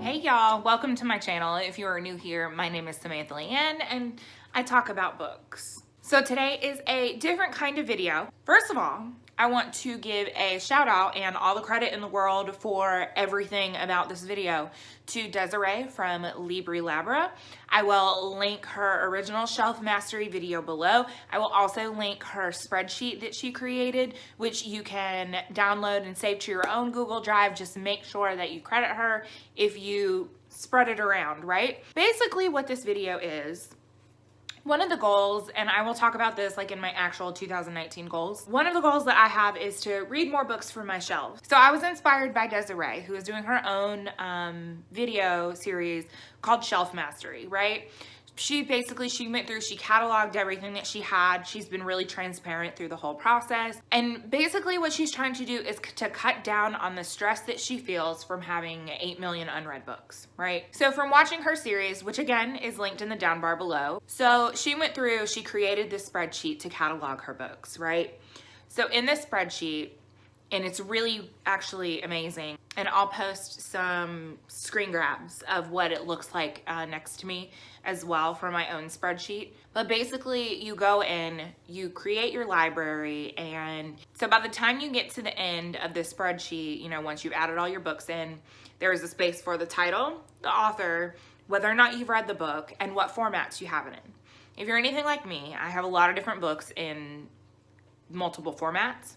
Hey y'all, welcome to my channel. If you are new here, my name is Samantha Leighanne and I talk about books. So today is a different kind of video. First of all, I want to give a shout out and all the credit in the world for everything about this video to Desirai from Libri Labra. I will link her original shelf mastery video below. I will also link her spreadsheet that she created, which you can download and save to your own Google Drive. Just make sure that you credit her if you spread it around, right? Basically what this video is, one of the goals, and I will talk about this like in my actual 2019 goals, one of the goals that I have is to read more books for my shelves. So I was inspired by Desirai, who is doing her own video series called Shelf Mastery, right? She went through, she cataloged everything that she had. She's been really transparent through the whole process. And basically what she's trying to do is to cut down on the stress that she feels from having 8 million unread books, right? So from watching her series, which again is linked in the down bar below. So she went through, she created this spreadsheet to catalog her books, right? So in this spreadsheet, and it's really actually amazing, and I'll post some screen grabs of what it looks like next to me as well for my own spreadsheet. But basically you go in, you create your library, and so by the time you get to the end of the spreadsheet, you know, once you've added all your books in, there is a space for the title, the author, whether or not you've read the book, and what formats you have it in. If you're anything like me, I have a lot of different books in multiple formats.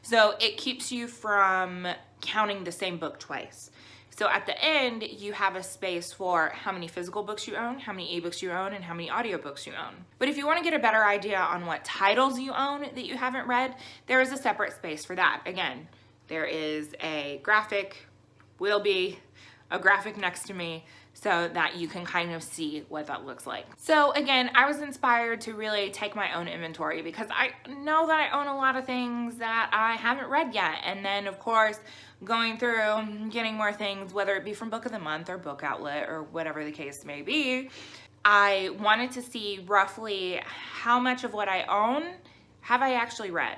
So it keeps you from counting the same book twice. So at the end, you have a space for how many physical books you own, how many ebooks you own, and how many audiobooks you own. But if you want to get a better idea on what titles you own that you haven't read, there is a separate space for that. Again, there is a graphic, will be a graphic next to me, so that you can kind of see what that looks like. So again, I was inspired to really take my own inventory because I know that I own a lot of things that I haven't read yet. And then of course, going through, getting more things, whether it be from Book of the Month or Book Outlet or whatever the case may be, I wanted to see roughly how much of what I own have I actually read.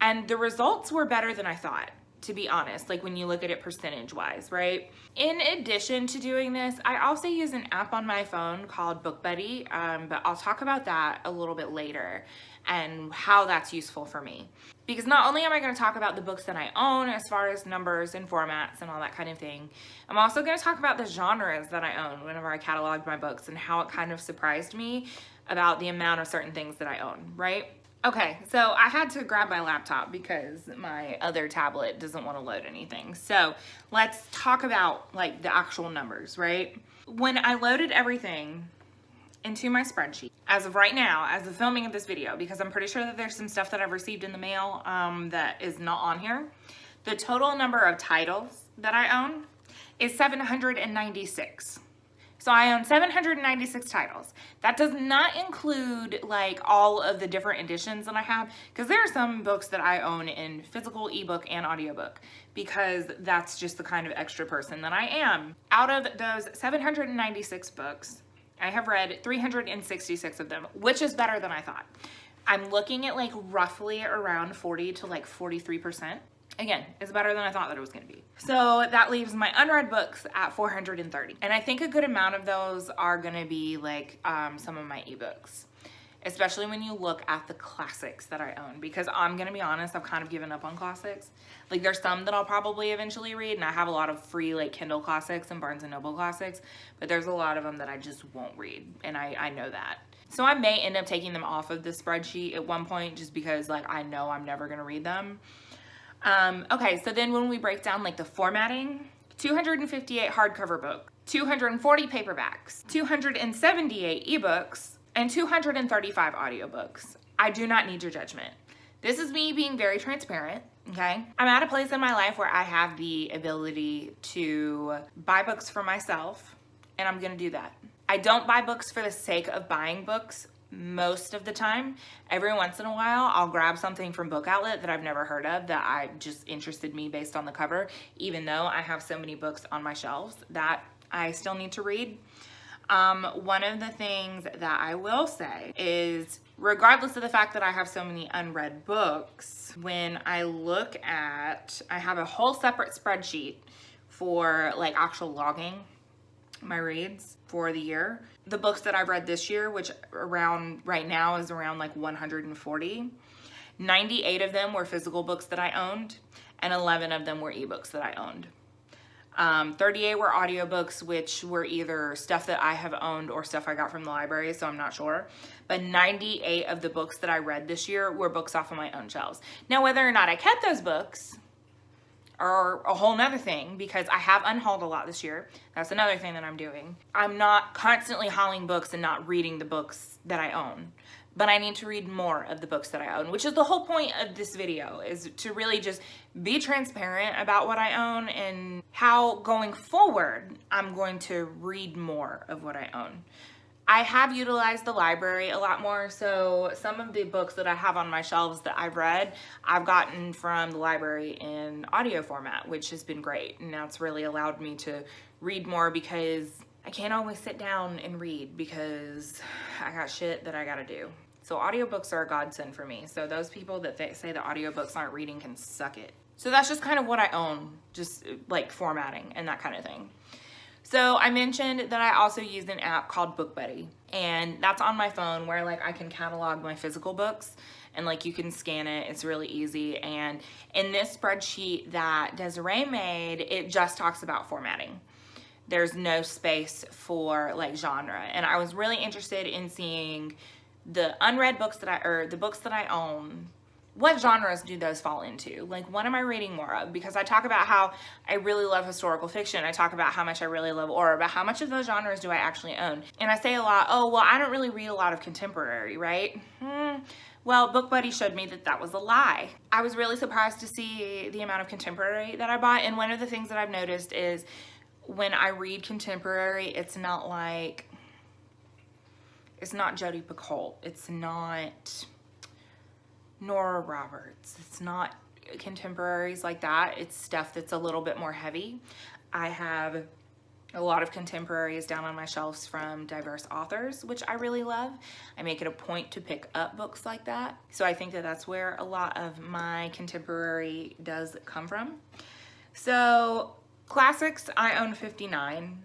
And the results were better than I thought, to be honest, like when you look at it percentage wise, right? In addition to doing this, I also use an app on my phone called Book Buddy, but I'll talk about that a little bit later and how that's useful for me. Because not only am I going to talk about the books that I own as far as numbers and formats and all that kind of thing, I'm also going to talk about the genres that I own whenever I cataloged my books and how it kind of surprised me about the amount of certain things that I own, right? Okay, so I had to grab my laptop because my other tablet doesn't want to load anything. So let's talk about like the actual numbers, right? When I loaded everything into my spreadsheet, as of right now, as the filming of this video, because I'm pretty sure that there's some stuff that I've received in the mail that is not on here, the total number of titles that I own is 796. So I own 796 titles. That does not include like all of the different editions that I have, because there are some books that I own in physical, ebook, and audiobook, because that's just the kind of extra person that I am. Out of those 796 books, I have read 366 of them, which is better than I thought. I'm looking at like roughly around 40 to like 43%. Again, it's better than I thought that it was going to be. So that leaves my unread books at 430. And I think a good amount of those are going to be like some of my ebooks, especially when you look at the classics that I own, because I'm going to be honest, I've kind of given up on classics. Like there's some that I'll probably eventually read, and I have a lot of free like Kindle classics and Barnes & Noble classics, but there's a lot of them that I just won't read, and I know that. So I may end up taking them off of the spreadsheet at one point just because like I know I'm never going to read them. Okay, so then when we break down like the formatting, 258 hardcover books, 240 paperbacks, 278 ebooks, and 235 audiobooks. I do not need your judgment. This is me being very transparent, okay? I'm at a place in my life where I have the ability to buy books for myself, and I'm gonna do that. I don't buy books for the sake of buying books most of the time. Every once in a while, I'll grab something from Book Outlet that I've never heard of that I just interested me based on the cover, even though I have so many books on my shelves that I still need to read. One of the things that I will say is, regardless of the fact that I have so many unread books, when I look at, I have a whole separate spreadsheet for like actual logging my reads for the year. The books that I've read this year, which around right now is around like 140, 98 of them were physical books that I owned, and 11 of them were ebooks that I owned. 38 were audiobooks, which were either stuff that I have owned or stuff I got from the library, so I'm not sure. But 98 of the books that I read this year were books off of my own shelves. Now, whether or not I kept those books are a whole nother thing, because I have unhauled a lot this year. That's another thing that I'm doing. I'm not constantly hauling books and not reading the books that I own, but I need to read more of the books that I own, which is the whole point of this video, is to really just be transparent about what I own and how going forward I'm going to read more of what I own. I have utilized the library a lot more, so some of the books that I have on my shelves that I've read, I've gotten from the library in audio format, which has been great, and that's really allowed me to read more, because I can't always sit down and read because I got shit that I gotta do. So audiobooks are a godsend for me. So those people that say that audiobooks aren't reading can suck it. So that's just kind of what I own, just like formatting and that kind of thing. So I mentioned that I also use an app called BookBuddy, and that's on my phone, where like I can catalog my physical books, and like you can scan it. It's really easy. And in this spreadsheet that Desirai made, it just talks about formatting. There's no space for like genre. And I was really interested in seeing the unread books that the books that I own, what genres do those fall into? Like, what am I reading more of? Because I talk about how I really love historical fiction. I talk about how much I really love horror, but how much of those genres do I actually own? And I say a lot, oh, well, I don't really read a lot of contemporary, right? Well, BookBuddy showed me that that was a lie. I was really surprised to see the amount of contemporary that I bought. And one of the things that I've noticed is when I read contemporary, it's not Jodi Picoult. It's not Nora Roberts. It's not contemporaries like that. It's stuff that's a little bit more heavy. I have a lot of contemporaries down on my shelves from diverse authors, which I really love. I make it a point to pick up books like that. So I think that that's where a lot of my contemporary does come from. So classics, I own 59.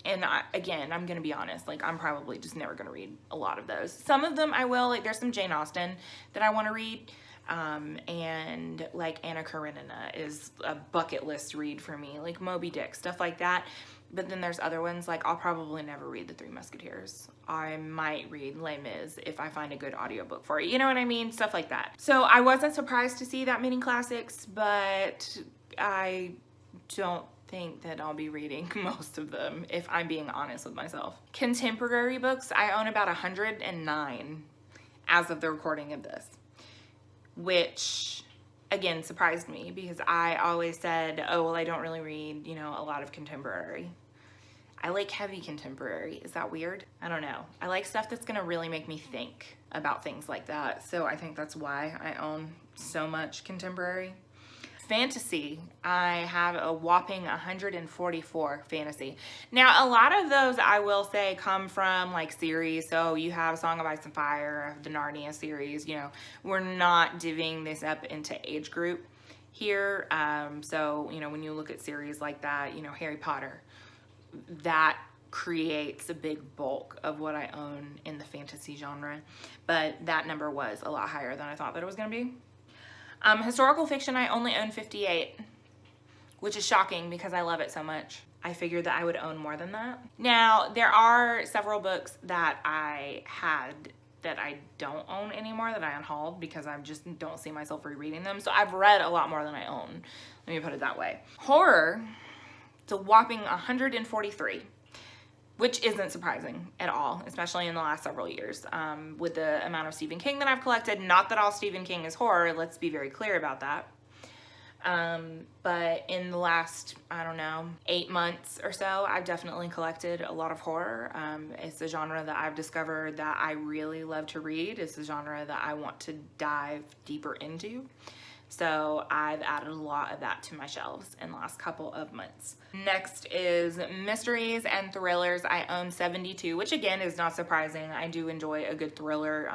And again, I'm gonna be honest, like I'm probably just never gonna read a lot of those. Some of them I will, like there's some Jane Austen that I wanna read. And like Anna Karenina is a bucket list read for me, like Moby Dick, stuff like that. But then there's other ones, like I'll probably never read The Three Musketeers. I might read Les Mis if I find a good audiobook for it. You know what I mean? Stuff like that. So I wasn't surprised to see that many classics, but I don't think that I'll be reading most of them, if I'm being honest with myself. Contemporary books, I own about 109 as of the recording of this, which again surprised me, because I always said, oh, well, I don't really read, you know, a lot of contemporary. I like heavy contemporary. Is that weird? I don't know. I like stuff that's gonna really make me think about things like that. So I think that's why I own so much contemporary. Fantasy, I have a whopping 144 fantasy. Now, a lot of those, I will say, come from like series. So you have Song of Ice and Fire, the Narnia series. You know, we're not divvying this up into age group here. So, you know, when you look at series like that, you know, Harry Potter, that creates a big bulk of what I own in the fantasy genre. But that number was a lot higher than I thought that it was going to be. Historical fiction, I only own 58, which is shocking because I love it so much. I figured that I would own more than that. Now, there are several books that I had that I don't own anymore, that I unhauled, because I just don't see myself rereading them. So I've read a lot more than I own. Let me put it that way. Horror, it's a whopping 143. Which isn't surprising at all, especially in the last several years. With the amount of Stephen King that I've collected, not that all Stephen King is horror, let's be very clear about that. But in the last, I don't know, 8 months or so, I've definitely collected a lot of horror. It's a genre that I've discovered that I really love to read. It's a genre that I want to dive deeper into. So I've added a lot of that to my shelves in the last couple of months. Next is mysteries and thrillers. I own 72, which again is not surprising. I do enjoy a good thriller.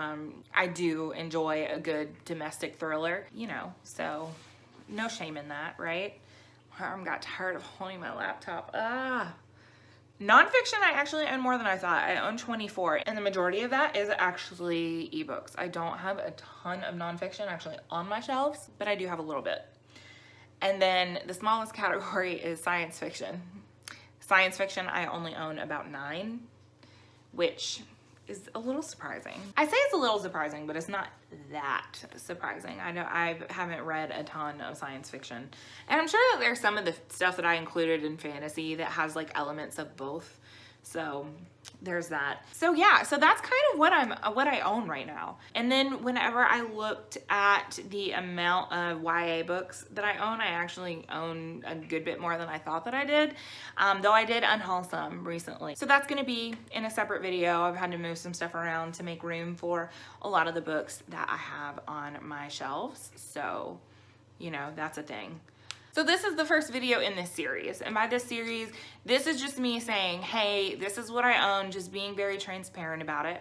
I do enjoy a good domestic thriller, you know, so no shame in that, right? My arm got tired of holding my laptop. Nonfiction, I actually own more than I thought. I own 24, and the majority of that is actually ebooks. I don't have a ton of nonfiction actually on my shelves, but I do have a little bit. And then the smallest category is science fiction. Science fiction, I only own about 9, which is a little surprising. I say it's a little surprising, but it's not that surprising. I know I haven't read a ton of science fiction, and I'm sure that there's some of the stuff that I included in fantasy that has like elements of both. So there's that. So yeah, so that's kind of what I own right now. And then whenever I looked at the amount of YA books that I own, I actually own a good bit more than I thought that I did, though I did unhaul recently. So that's gonna be in a separate video. I've had to move some stuff around to make room for a lot of the books that I have on my shelves. So, you know, that's a thing. So this is the first video in this series, and by this series, this is just me saying, hey, this is what I own, just being very transparent about it.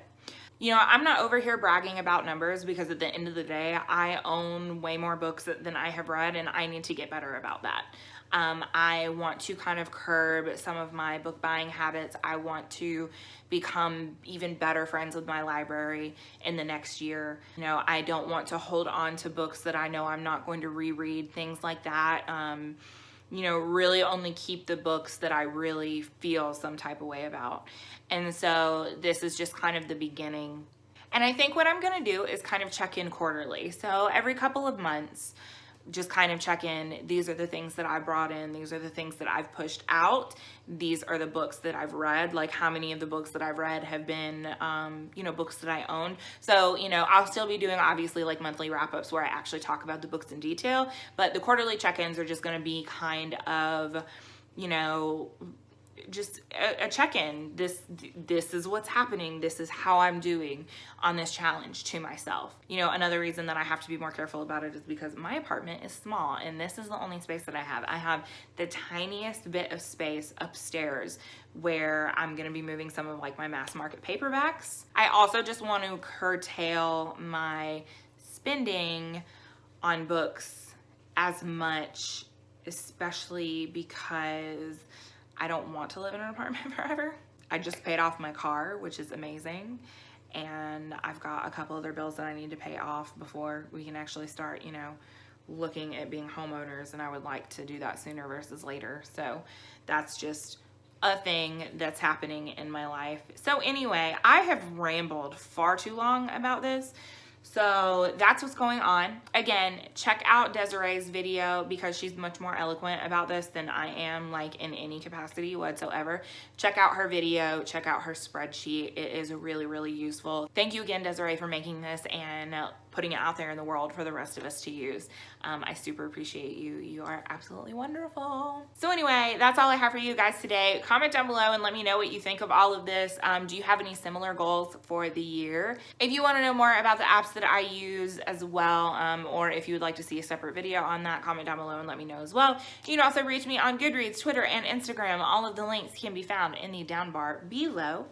You know, I'm not over here bragging about numbers, because at the end of the day, I own way more books than I have read, and I need to get better about that. I want to kind of curb some of my book buying habits. I want to become even better friends with my library in the next year. You know, I don't want to hold on to books that I know I'm not going to reread, things like that. You know, really only keep the books that I really feel some type of way about. And so this is just kind of the beginning. And I think what I'm gonna do is kind of check in quarterly. So every couple of months, just kind of check in. These are the things that I brought in. These are the things that I've pushed out. These are the books that I've read. Like, how many of the books that I've read have been, you know, books that I own. So, you know, I'll still be doing obviously like monthly wrap-ups where I actually talk about the books in detail, but the quarterly check-ins are just going to be kind of, you know, just a check-in. This is what's happening. This is how I'm doing on this challenge to myself. You know, another reason that I have to be more careful about it is because my apartment is small, and this is the only space that I have. I have the tiniest bit of space upstairs where I'm gonna be moving some of like my mass market paperbacks. I also just want to curtail my spending on books as much, especially because I don't want to live in an apartment forever. I just paid off my car, which is amazing. And I've got a couple other bills that I need to pay off before we can actually start, you know, looking at being homeowners. And I would like to do that sooner versus later. So that's just a thing that's happening in my life. So anyway, I have rambled far too long about this. So that's what's going on. Again, check out Desirai's video because she's much more eloquent about this than I am, like in any capacity whatsoever. Check out her video, check out her spreadsheet. It is really, really useful. Thank you again, Desirai, for making this and putting it out there in the world for the rest of us to use. I super appreciate you. You are absolutely wonderful. So anyway, that's all I have for you guys today. Comment down below and let me know what you think of all of this. Do you have any similar goals for the year? If you want to know more about the apps that I use as well, or if you would like to see a separate video on that, comment down below and let me know as well. You can also reach me on Goodreads, Twitter, and Instagram. All of the links can be found in the down bar below.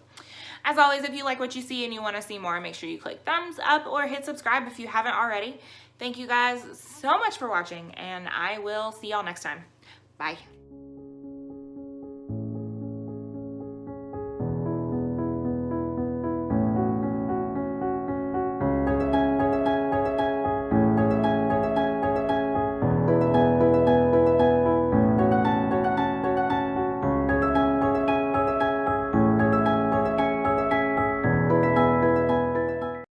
As always, if you like what you see and you want to see more, make sure you click thumbs up or hit subscribe if you haven't already. Thank you guys so much for watching, and I will see y'all next time. Bye.